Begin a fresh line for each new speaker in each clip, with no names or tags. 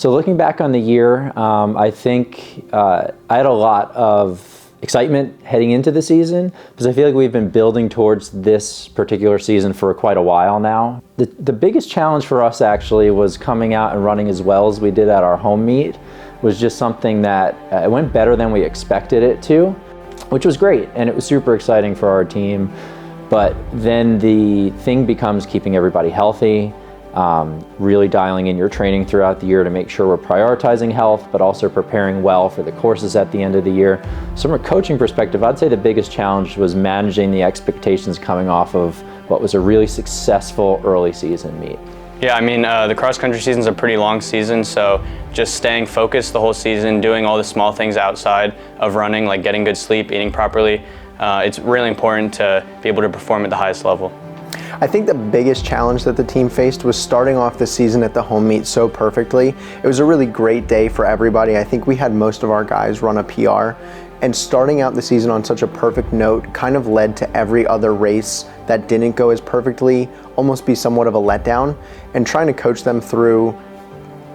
So looking back on the year, I think I had a lot of excitement heading into the season because I feel like we've been building towards this particular season for quite a while now. The biggest challenge for us actually was coming out and running as well as we did at our home meet. Was just something that it went better than we expected it to, which was great, and it was super exciting for our team. But then the thing becomes keeping everybody healthy, really dialing in your training throughout the year to make sure we're prioritizing health, but also preparing well for the courses at the end of the year. So from a coaching perspective, I'd say the biggest challenge was managing the expectations coming off of what was a really successful early season meet.
Yeah, I mean, the cross-country season's a pretty long season, so just staying focused the whole season, doing all the small things outside of running, like getting good sleep, eating properly, it's really important to be able to perform at the highest level.
I think the biggest challenge that the team faced was starting off the season at the home meet so perfectly. It was a really great day for everybody. I think we had most of our guys run a PR, and starting out the season on such a perfect note kind of led to every other race that didn't go as perfectly almost be somewhat of a letdown, and trying to coach them through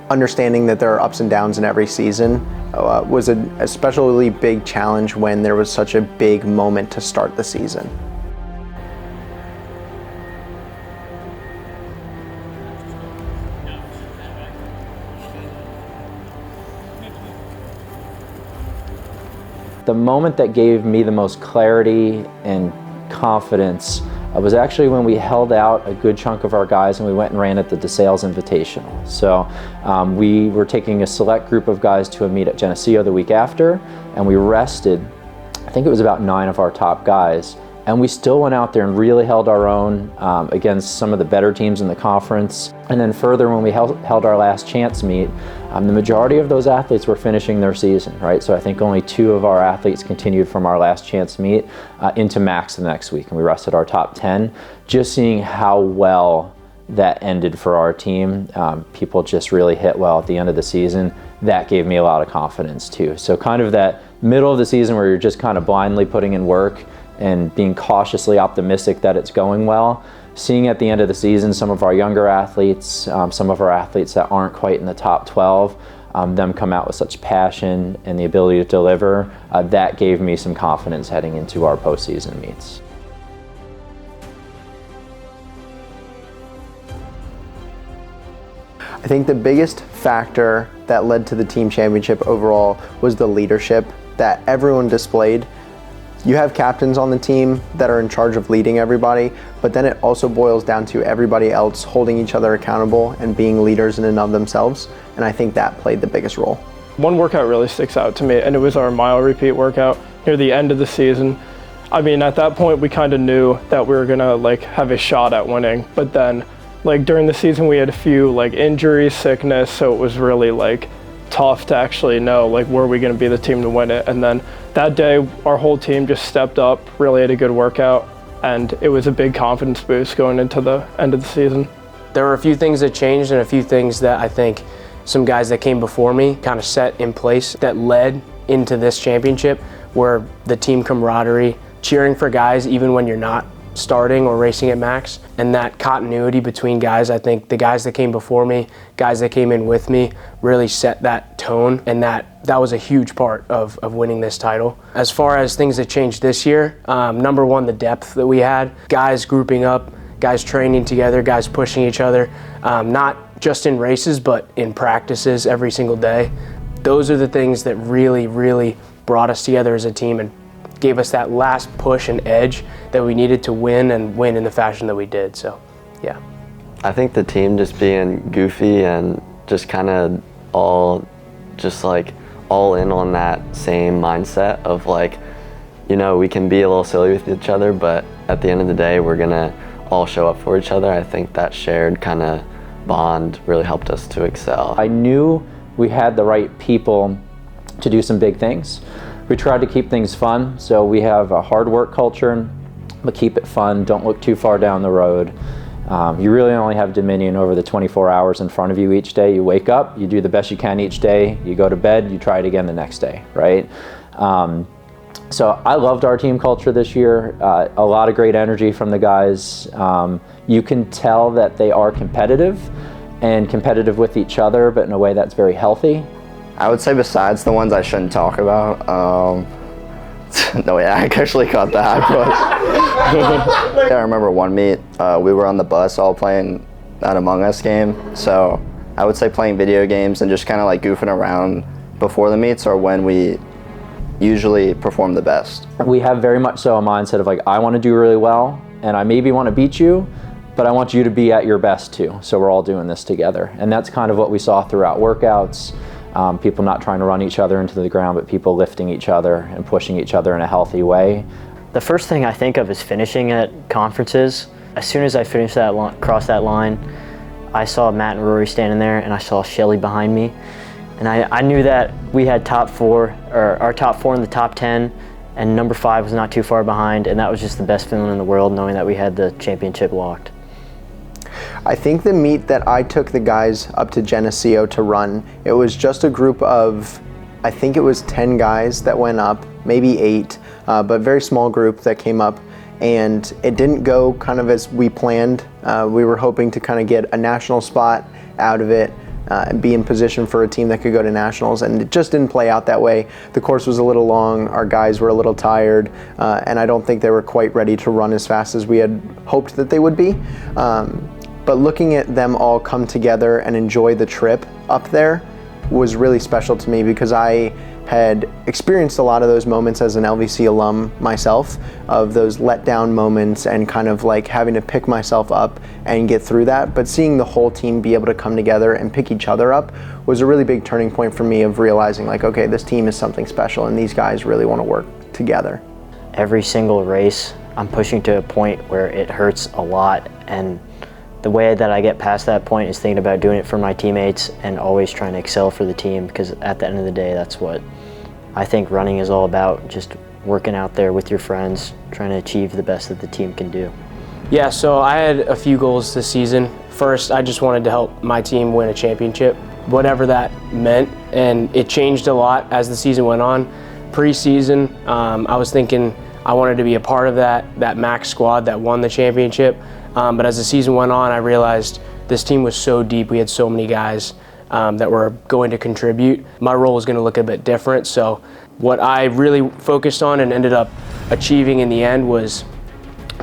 understanding that there are ups and downs in every season was an especially big challenge when there was such a big moment to start the season.
The moment that gave me the most clarity and confidence was actually when we held out a good chunk of our guys and we went and ran at the DeSales Invitational. So we were taking a select group of guys to a meet at Geneseo the week after, and we rested, I think it was about 9 of our top guys, and we still went out there and really held our own against some of the better teams in the conference. And then further, when we held our last chance meet, the majority of those athletes were finishing their season, right? So I think only 2 of our athletes continued from our last chance meet into max the next week, and we rested our top 10. Just seeing how well that ended for our team, people just really hit well at the end of the season. That gave me a lot of confidence too. So kind of that middle of the season where you're just kind of blindly putting in work and being cautiously optimistic that it's going well. Seeing at the end of the season some of our younger athletes, some of our athletes that aren't quite in the top 12, them come out with such passion and the ability to deliver, that gave me some confidence heading into our postseason meets.
I think the biggest factor that led to the team championship overall was the leadership that everyone displayed. You have captains on the team that are in charge of leading everybody, but then it also boils down to everybody else holding each other accountable and being leaders in and of themselves, and I think that played the biggest role.
One workout really sticks out to me, and it was our mile repeat workout near the end of the season. I mean, at that point we kind of knew that we were gonna have a shot at winning, but then during the season we had a few injuries, sickness, so it was really tough to actually know were we going to be the team to win it. And then that day our whole team just stepped up, really had a good workout, and it was a big confidence boost going into the end of the season.
There were a few things that changed and a few things that I think some guys that came before me kind of set in place that led into this championship, where the team camaraderie, cheering for guys even when you're not starting or racing at max, and that continuity between guys. I think the guys that came before me, guys that came in with me, really set that tone, and that was a huge part of winning this title. As far as things that changed this year, number one, the depth that we had, guys grouping up, guys training together, guys pushing each other, not just in races but in practices every single day. Those are the things that really, really brought us together as a team and gave us that last push and edge that we needed to win, and win in the fashion that we did. So, yeah.
I think the team just being goofy and just kind of all in on that same mindset of we can be a little silly with each other, but at the end of the day, we're gonna all show up for each other. I think that shared kind of bond really helped us to excel.
I knew we had the right people to do some big things. We tried to keep things fun, so we have a hard work culture, but keep it fun. Don't look too far down the road. You really only have dominion over the 24 hours in front of you each day. You wake up, you do the best you can each day, you go to bed, you try it again the next day, right? So I loved our team culture this year. A lot of great energy from the guys. You can tell that they are competitive, and competitive with each other, but in a way that's very healthy.
I would say besides the ones I shouldn't talk about, no, yeah, I actually caught that. But I remember one meet, we were on the bus all playing that Among Us game. So I would say playing video games and just kind of like goofing around before the meets are when we usually perform the best.
We have very much so a mindset of like, I want to do really well, and I maybe want to beat you, but I want you to be at your best too. So we're all doing this together. And that's kind of what we saw throughout workouts. People not trying to run each other into the ground, but people lifting each other and pushing each other in a healthy way.
The first thing I think of is finishing at conferences. As soon as I finished that crossed that line, I saw Matt and Rory standing there, and I saw Shelly behind me. And I knew that we had top 4, or our top 4 in the top 10, and number 5 was not too far behind, and that was just the best feeling in the world, knowing that we had the championship locked.
I think the meet that I took the guys up to Geneseo to run, it was just a group of, I think it was 10 guys that went up, maybe 8, but very small group that came up, and it didn't go kind of as we planned. We were hoping to kind of get a national spot out of it, and be in position for a team that could go to nationals, and it just didn't play out that way. The course was a little long, our guys were a little tired, and I don't think they were quite ready to run as fast as we had hoped that they would be. But looking at them all come together and enjoy the trip up there was really special to me, because I had experienced a lot of those moments as an LVC alum myself, of those letdown moments and kind of like having to pick myself up and get through that. But seeing the whole team be able to come together and pick each other up was a really big turning point for me, of realizing like, okay, this team is something special and these guys really want to work together.
Every single race, I'm pushing to a point where it hurts a lot, and the way that I get past that point is thinking about doing it for my teammates and always trying to excel for the team, because at the end of the day, that's what I think running is all about, just working out there with your friends, trying to achieve the best that the team can do.
Yeah, so I had a few goals this season. First, I just wanted to help my team win a championship, whatever that meant, and it changed a lot as the season went on. Pre-season, I was thinking I wanted to be a part of that max squad that won the championship, but as the season went on, I realized this team was so deep, we had so many guys that were going to contribute. My role was going to look a bit different, so what I really focused on and ended up achieving in the end was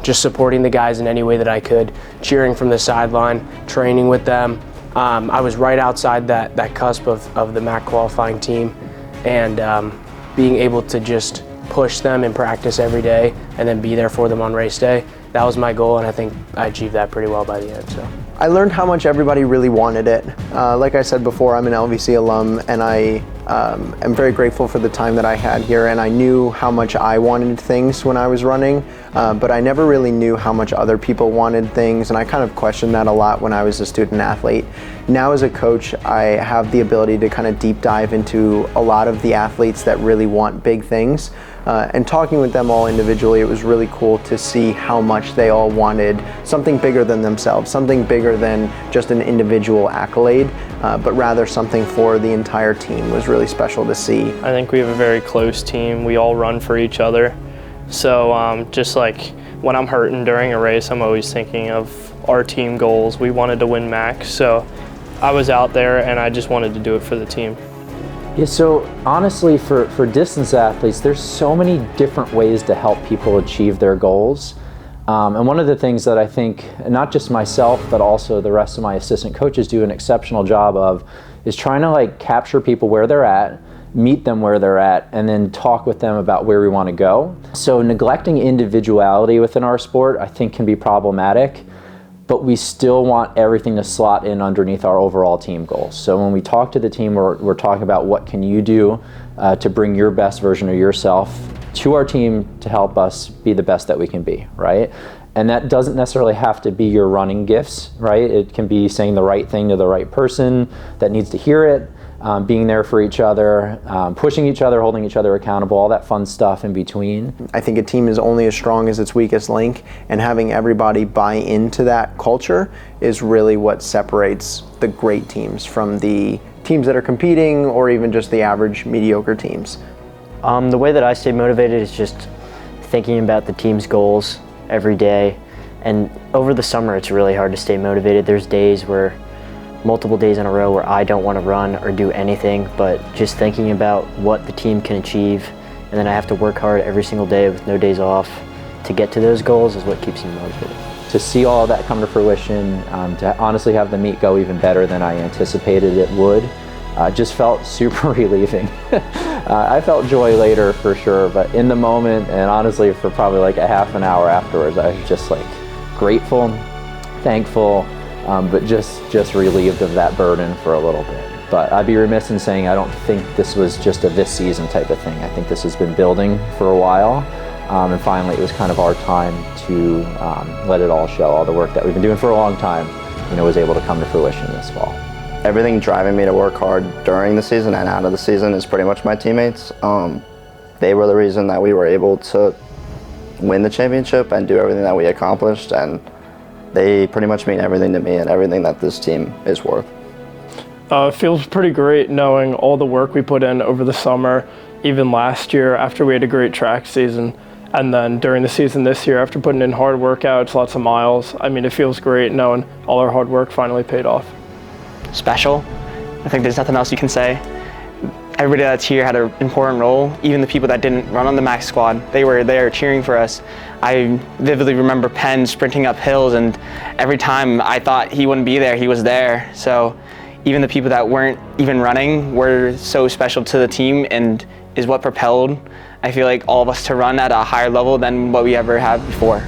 just supporting the guys in any way that I could, cheering from the sideline, training with them. I was right outside that cusp of the MAC qualifying team, and being able to just push them in practice every day and then be there for them on race day. That was my goal, and I think I achieved that pretty well by the end. So
I learned how much everybody really wanted it. Like I said before, I'm an LVC alum, and I am very grateful for the time that I had here, and I knew how much I wanted things when I was running, but I never really knew how much other people wanted things, and I kind of questioned that a lot when I was a student athlete. Now as a coach, I have the ability to kind of deep dive into a lot of the athletes that really want big things. And talking with them all individually, it was really cool to see how much they all wanted something bigger than themselves, something bigger than just an individual accolade, but rather something for the entire team. Was really special to see.
I think we have a very close team. We all run for each other. So just like when I'm hurting during a race, I'm always thinking of our team goals. We wanted to win MAC, so I was out there and I just wanted to do it for the team.
Yeah, so honestly, for distance athletes, there's so many different ways to help people achieve their goals. And one of the things that I think, not just myself, but also the rest of my assistant coaches do an exceptional job of, is trying to like capture people where they're at, meet them where they're at, and then talk with them about where we want to go. So neglecting individuality within our sport, I think, can be problematic, but we still want everything to slot in underneath our overall team goals. So when we talk to the team, we're talking about what can you do to bring your best version of yourself to our team to help us be the best that we can be, right? And that doesn't necessarily have to be your running gifts, right? It can be saying the right thing to the right person that needs to hear it, being there for each other, pushing each other, holding each other accountable, all that fun stuff in between.
I think a team is only as strong as its weakest link, and having everybody buy into that culture is really what separates the great teams from the teams that are competing, or even just the average mediocre teams.
The way that I stay motivated is just thinking about the team's goals every day. And over the summer, it's really hard to stay motivated. There's days where multiple days in a row where I don't want to run or do anything, but just thinking about what the team can achieve, and then I have to work hard every single day with no days off to get to those goals is what keeps me motivated.
To see all of that come to fruition, to honestly have the meet go even better than I anticipated it would, just felt super relieving. I felt joy later for sure, but in the moment, and honestly for probably like a half an hour afterwards, I was just like grateful, thankful, but just relieved of that burden for a little bit. But I'd be remiss in saying I don't think this was just a this season type of thing. I think this has been building for a while, and finally it was kind of our time to let it all show. All the work that we've been doing for a long time, was able to come to fruition this fall.
Everything driving me to work hard during the season and out of the season is pretty much my teammates. They were the reason that we were able to win the championship and do everything that we accomplished, and they pretty much mean everything to me and everything that this team is worth.
It feels pretty great knowing all the work we put in over the summer, even last year after we had a great track season, and then during the season this year after putting in hard workouts, lots of miles. I mean, it feels great knowing all our hard work finally paid off.
Special. I think there's nothing else you can say. Everybody that's here had an important role. Even the people that didn't run on the Max squad, they were there cheering for us. I vividly remember Penn sprinting up hills, and every time I thought he wouldn't be there, he was there. So even the people that weren't even running were so special to the team and is what propelled, I feel like, all of us to run at a higher level than what we ever have before.